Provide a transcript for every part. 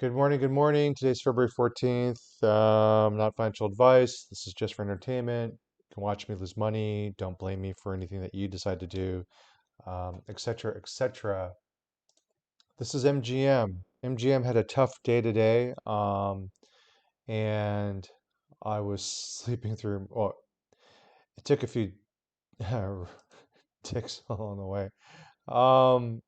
Good morning. Good morning. Today's February 14th. Not financial advice. This is just for entertainment. You can watch me lose money. Don't blame me for anything that you decide to do, etc., etc. This is MGM. MGM had a tough day today, and I was sleeping through. Well, it took a few ticks along the way. Um,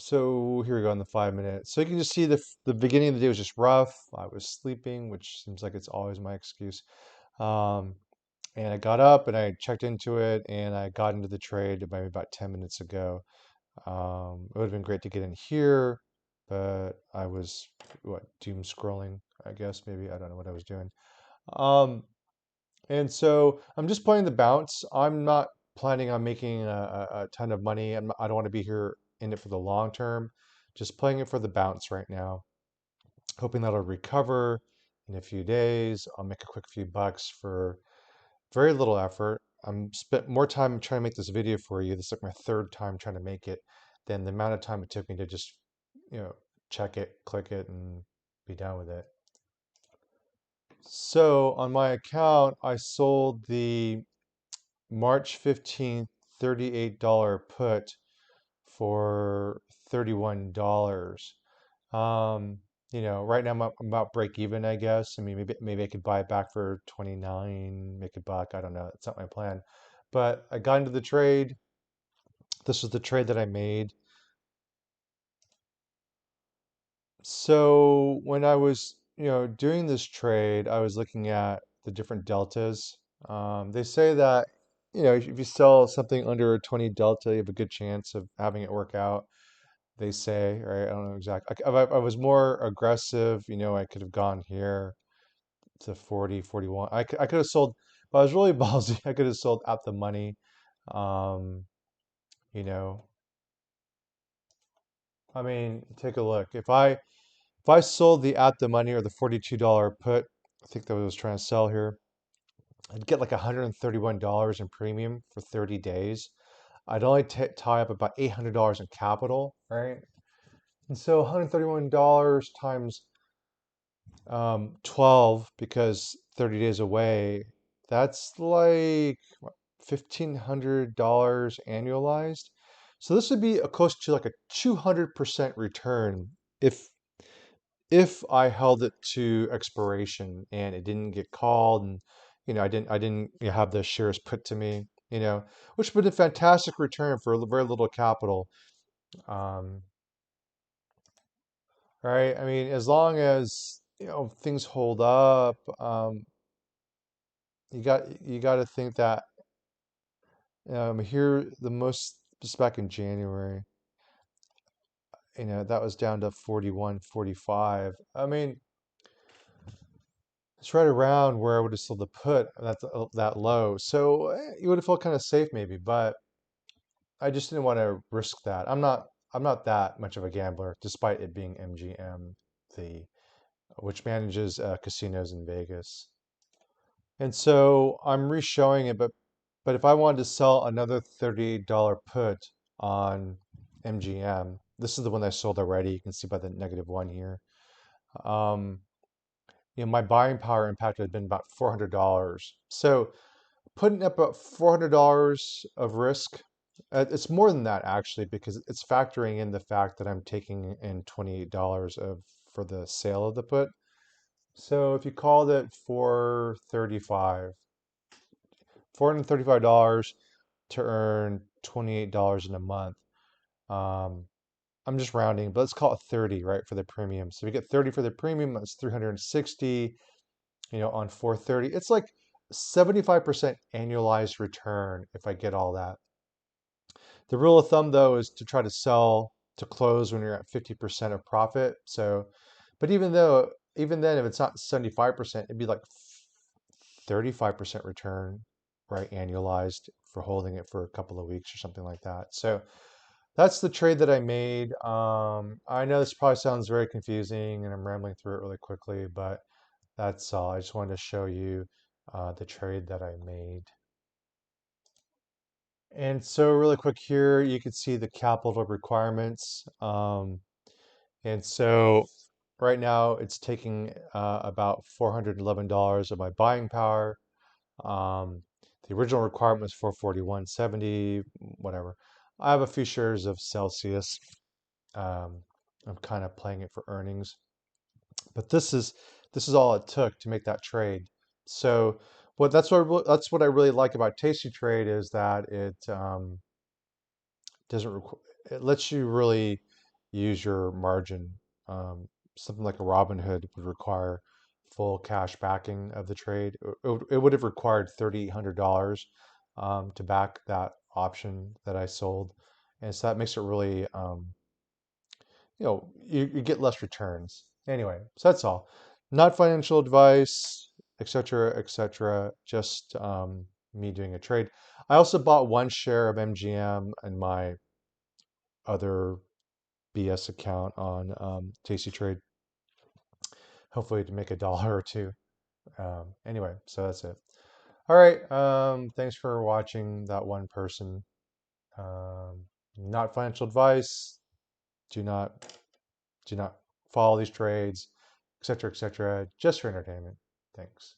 So here we go in the 5 minutes. So you can just see the beginning of the day was just rough. I was sleeping, which seems like it's always my excuse. Um, and I got up and I checked into it and I got into the trade maybe about 10 minutes ago. It would have been great to get in here, but I was doom scrolling, I guess maybe. I don't know what I was doing. Um, and so I'm just playing the bounce. I'm not planning on making a ton of money. I don't want to be here in it for the long term. Just playing it for the bounce right now, hoping that'll recover in a few days. I'll make a quick few bucks for very little effort. I'm spent more time trying to make this video for you. This is like my third time trying to make it than the amount of time it took me to just, you know, check it, click it, and be done with it. So on my account, I sold the March 15th, $38 put for $31. Um, right now I'm about break even, I guess. I mean, maybe I could buy it back for 29, make a buck. I don't know. It's not my plan. But I got into the trade. This was the trade that I made. So when I was, doing this trade, I was looking at the different deltas. They say that, if you sell something under a 20 delta, you have a good chance of having it work out. They say, right? I don't know exactly. I was more aggressive, I could have gone here to 40, 41. I could have sold, but I was really ballsy. I could have sold at the money. Um, you know, I mean, take a look. If I sold the at the money or the $42 put, I think that was what I was trying to sell here, I'd get like $131 in premium for 30 days. I'd only tie up about $800 in capital, right? And so $131 times 12 because 30 days away, that's like what, $1,500 annualized. So this would be a close to like a 200% return if if I held it to expiration and it didn't get called and I didn't have the shares put to me, which would be a fantastic return for very little capital. Um, right? I mean, as long as things hold up, you got to think that here the most just back in January, that was down to 41, 45. I mean, it's right around where I would have sold the put that low. So you would have felt kind of safe maybe, but I just didn't want to risk that. I'm not that much of a gambler, despite it being MGM, the which manages casinos in Vegas. And so I'm re-showing it, but if I wanted to sell another $38 put on MGM, this is the one I sold already. You can see by the -1 here. Um, my buying power impact would have been about $400. So putting up about $400 of risk, it's more than that actually, because it's factoring in the fact that I'm taking in $28 of for the sale of the put. So if you called it 435, $435 to earn $28 in a month. Um, I'm just rounding, but let's call it 30, right, for the premium. So we get 30 for the premium, that's 360, on 430. It's like 75% annualized return if I get all that. The rule of thumb though is to try to sell to close when you're at 50% of profit. So, but even then if it's not 75%, it'd be like 35% return, right, annualized for holding it for a couple of weeks or something like that. So that's the trade that I made. I know this probably sounds very confusing and I'm rambling through it really quickly, but that's all. I just wanted to show you the trade that I made. And so really quick here, you can see the capital requirements. And so right now it's taking about $411 of my buying power. Um, the original requirement was 441.70, whatever. I have a few shares of Celsius. Um, I'm kind of playing it for earnings, but this is all it took to make that trade. So that's what I really like about Tasty Trade is that doesn't it lets you really use your margin. Um, Something like a Robinhood would require full cash backing of the trade. It would have required $3,800 to back that option that I sold, and so that makes it really you get less returns. Anyway, so that's all. Not financial advice, etc., etc. Just me doing a trade. I also bought one share of MGM in my other BS account on Tasty Trade, hopefully to make $1 or two. Anyway, so that's it. All right. Thanks for watching that one person. Um, Not financial advice. Do not do not follow these trades, etc., etc. Just for entertainment. Thanks.